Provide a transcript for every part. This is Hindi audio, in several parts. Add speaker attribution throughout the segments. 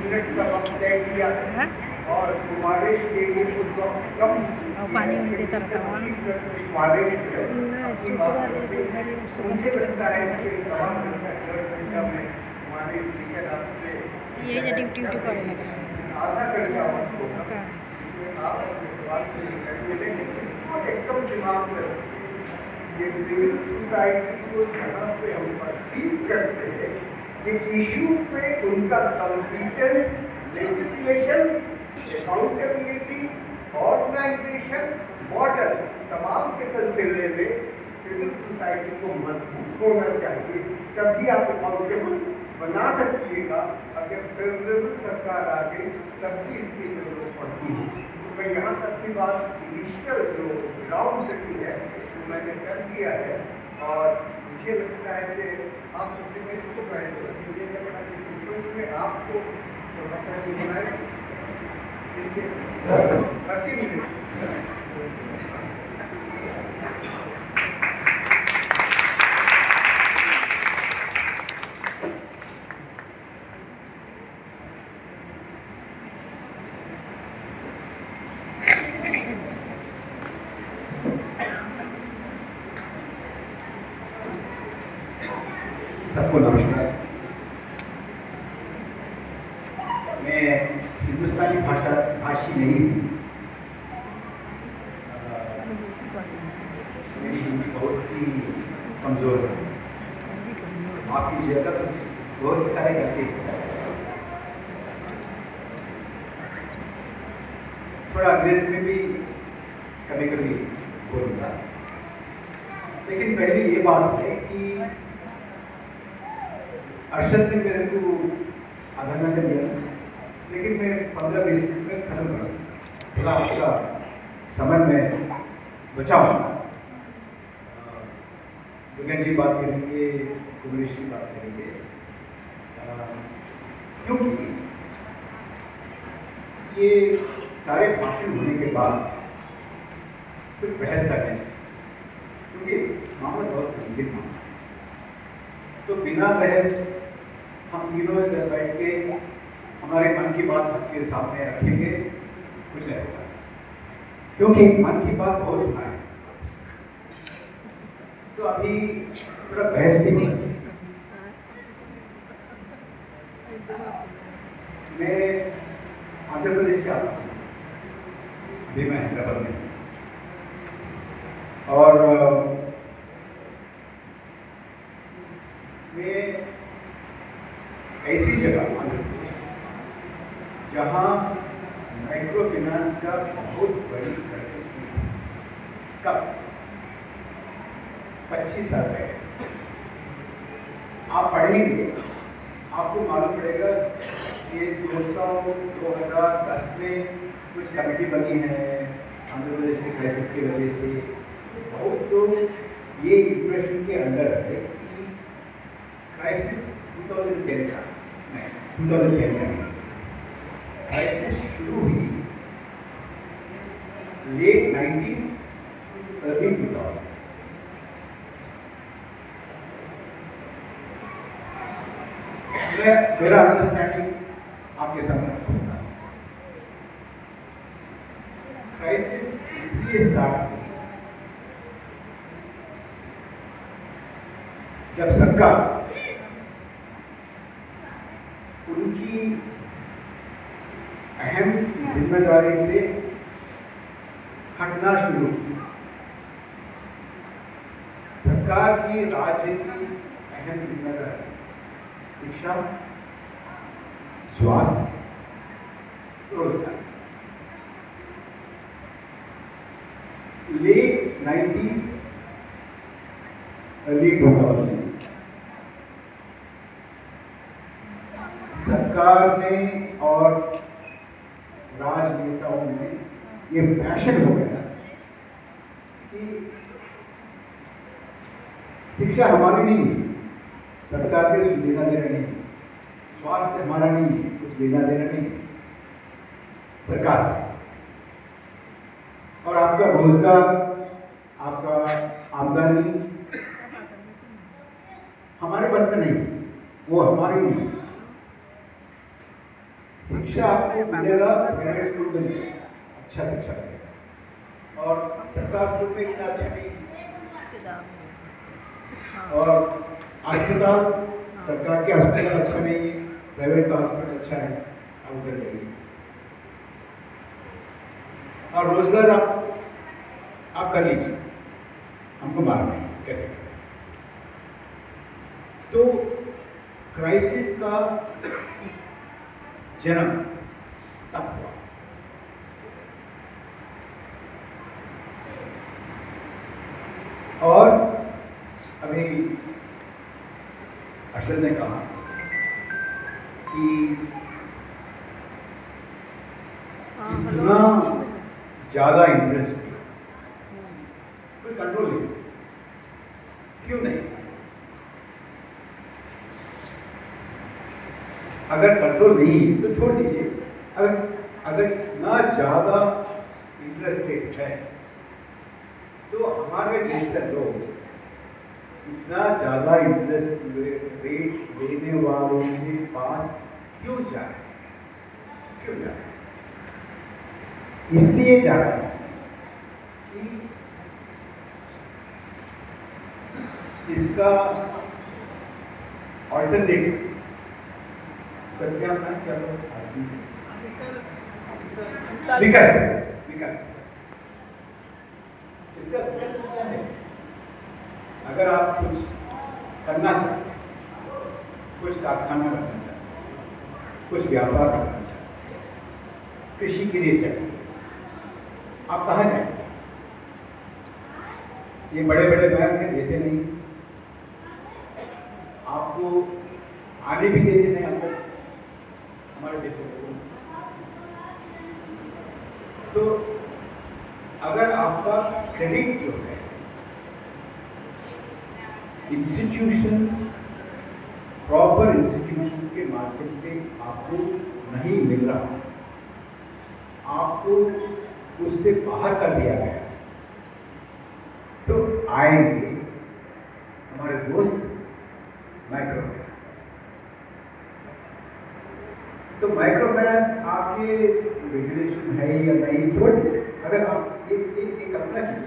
Speaker 1: मिनट का वक्त तय किया और गुमारिश के लिए कुछ वक्त कम
Speaker 2: पानी नहीं देता रहता वहाँ
Speaker 1: गुमारिश अपनी बात करते हैं। मुझे लगता है कि सवा घंटा 1.5 घंटा में गुमारिश लेकर आपसे
Speaker 2: ये जो ड्यूटी करे लगा
Speaker 1: आधा घंटा वक्त होगा जिसमें आप अपने सवाल को लेकर के, लेकिन इसको एकदम दिमाग में रखिए। ये सिविल सोसाइटी को जहाँ पे हम परसीव करते हैं कि इशू पे उनका competence, legislation, accountability, organization, model, तमाम के सिलसिले में सिविल सोसाइटी को मजबूत होना चाहिए, तभी आप अकाउंटेबल बना सकिएगा। अगर फेवरेबल सरकार आ गई तब भी इसकी जरूरत पड़ती है। तो मैं यहाँ तक की बात इनिशियल जो ग्राउंड सेटिंग है तो मैंने कर दिया है और मुझे लगता है कि आप इसी में इसको कहें तो ये लगता है कि सीक्वेंस में आपको तो पता नहीं बनाए 30 मिनट
Speaker 3: सबको नमस्कार। मैं हिंदुस्तानी भाषी नहीं हूँ। मेरी हिंदी बहुत ही कमज़ोर है। माफ़ कीजिएगा, बहुत सारे गलती थोड़ा अंग्रेज में भी कभी कभी बोलूँगा, लेकिन पहले ये बात है कि अरशद ने मेरे को आधा घंटा दिया, लेकिन मैं 15-20 मिनट में खत्म करूँ। थोड़ा आपका समय में बचाऊँगा। गगन जी बात करेंगे, कुमरेश जी बात करेंगे, क्योंकि ये सारे भाषण होने के बाद कुछ बहस करने चाहिए, क्योंकि मामला बहुत गंभीर मामला है। तो बिना बहस हम तीनों इधर बैठ के हमारे मन की बात आपके सामने रखेंगे, कुछ नहीं होगा, क्योंकि मन की बात बहुत सुना है। तो अभी थोड़ा बहस भी होना चाहिए। मैं आंध्र प्रदेश से आता हूँ, अभी मैं हैदराबाद में हूँ और मैं ऐसी जगह आंध्र प्रदेश जहाँ माइक्रो फाइनेंस का बहुत बड़ी क्राइसिस हुई। कब? 25 साल पहले। आप पढ़ेंगे, आपको मालूम पड़ेगा कि 2010 में कुछ कमेटी बनी है आंध्र प्रदेश की क्राइसिस की वजह से। बहुत तो ये इंप्रेशन के अंदर है कि क्राइसिस 2010 का नहीं, 2010 में क्राइसिस शुरू हुई लेट 90s, अर्ली 2000s। मेरा अंडरस्टैंडिंग आपके सामने रखूंगा। क्राइसिस इसलिए स्टार्ट हुई जब सरकार उनकी अहम जिम्मेदारी से हटना शुरू की। सरकार की राज्य की अहम जिम्मेदारी शिक्षा, स्वास्थ्य, रोजगार। लेट 90s, अर्ली 2000s सरकार ने और राजनेताओं ने ये फैशन हो गया कि शिक्षा हमारी नहीं है, सरकार के कुछ लेना देना नहीं, स्वास्थ्य हमारा नहीं है, कुछ लेना देना नहीं सरकार से, और आपका रोजगार, आपका आमदनी हमारे बस का नहीं, वो हमारी नहीं। शिक्षा आपको मिलेगा प्राइवेट स्कूल में मिलेगा, अच्छा शिक्षा मिलेगा, और सरकार स्कूल में इतना अच्छा नहीं। और अस्पताल, सरकार के अस्पताल अच्छा नहीं है, प्राइवेट का अस्पताल अच्छा है, आप उधर जाइए। और रोजगार आप कर लीजिए, हमको मालूम नहीं कैसे करें। तो क्राइसिस का जन्म तब हुआ। और अभी अशद ने कहा कि जितना ज्यादा इंटरेस्ट कोई कंट्रोल नहीं, क्यों नहीं? अगर कंट्रोल नहीं तो छोड़ दीजिए। अगर इतना ज्यादा इंटरेस्ट रेट है तो हमारे जैसे लोग इतना ज्यादा इंटरेस्ट रेट देने वालों के पास क्यों जा रहे हैं? क्यों जा रहे हैं? इसलिए जा रहे हैं कि इसका ऑल्टरनेटिव प्रत्याम्नाय क्या विकल्प इसका विकल्प क्या है? अगर आप कुछ करना चाहते हैं, कुछ कारखाना करना चाहते हैं, कुछ व्यापार करना चाहते हैं, कृषि के लिए चाहिए, आप कहाँ जाएंगे? ये बड़े बड़े बैंक हैं, देते नहीं, आपको आगे भी देते नहीं अंदर हमारे जैसे लोगों। तो अगर आपका क्रेडिट जो है इंस्टीट्यूशंस, प्रॉपर इंस्टीट्यूशंस के माध्यम से आपको नहीं मिल रहा, आपको उससे बाहर कर दिया गया, तो आएंगे हमारे दोस्त माइक्रो फाइनेंस। तो माइक्रो फाइनेंस आपके रेगुलेशन है या नहीं छोड़ दीजिए। अगर आप एक कल्पना कीजिए,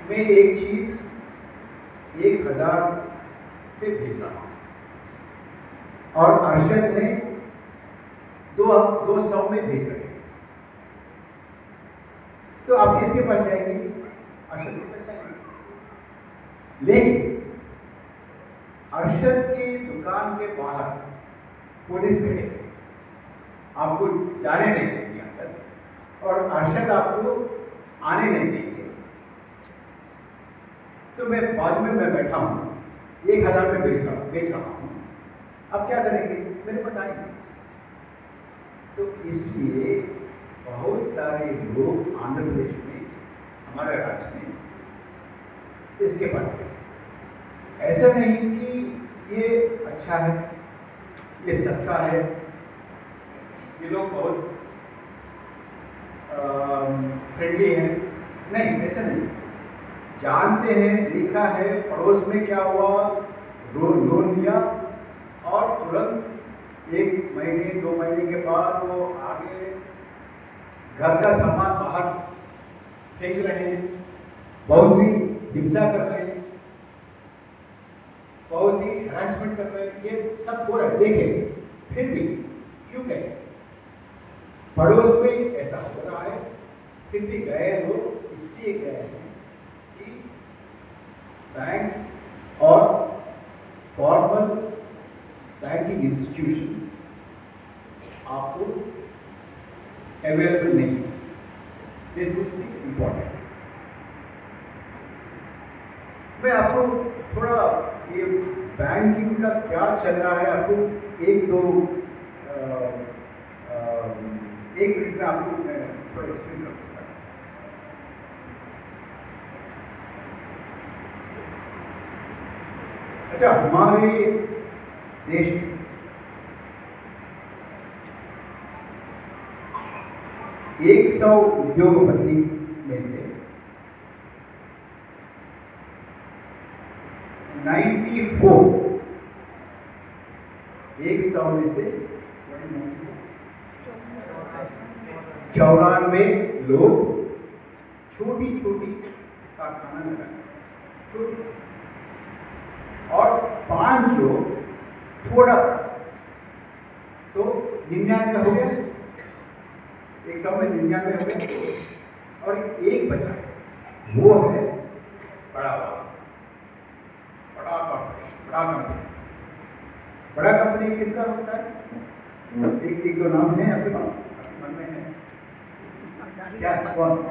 Speaker 3: मैं एक चीज 1000 पे भेज रहा हूं और अरशद ने 200 में भेज रहे हैं, तो आप किसके पास जाएंगे? अरशद के पास जाएंगे। लेकिन अरशद की दुकान के बाहर पुलिस खड़े है, आपको जाने नहीं देंगे अंदर, और अरशद आपको आने नहीं देंगे। तो मैं बाजू में मैं बैठा हूं, 1000 में बेच रहा हूं, अब क्या करेंगे? मेरे पास आएंगे। तो इसलिए बहुत सारे लोग आंध्र प्रदेश में, हमारे राज्य में, इसके पास है। ऐसा नहीं कि ये अच्छा है, ये सस्ता है, ये लोग बहुत फ्रेंडली हैं, नहीं, ऐसा नहीं। जानते हैं, देखा है, पड़ोस में क्या हुआ, लोन लिया और तुरंत 1 महीने 2 महीने के बाद वो आगे घर का सामान बाहर फेंक रहे हैं, बहुत ही हिंसा कर रहे हैं, बहुत ही हैरेसमेंट कर रहे हैं, ये सब हो रहा है, देखें। फिर भी क्यों गए? पड़ोस में ऐसा हो रहा है, फिर भी गए लोग, इसलिए गए हैं कि बैंक्स और फॉर्मल बैंकिंग इंस्टीट्यूशंस आपको अवेलेबल नहीं। This is the important. मैं आपको थोड़ा ये बैंकिंग का क्या चल रहा है, आपको एक मिनट में आपको मैं थोड़ा एक्सप्लेन कर दूंगा। अच्छा, हमारे देश में 100 उद्योगपति में से 94 100 में से 94 लोग छोटी छोटी कारखाना लगाए, छोटी, और 5 लोग थोड़ा, तो 99 हो गया, 100 में 99 हो गया, और एक बचा, वो है बड़ा वाला, बड़ा कॉर्पोरेशन, बड़ा कंपनी। बड़ा कंपनी किसका होता है? एक दो नाम है आपके पास, मन में है क्या? कौन?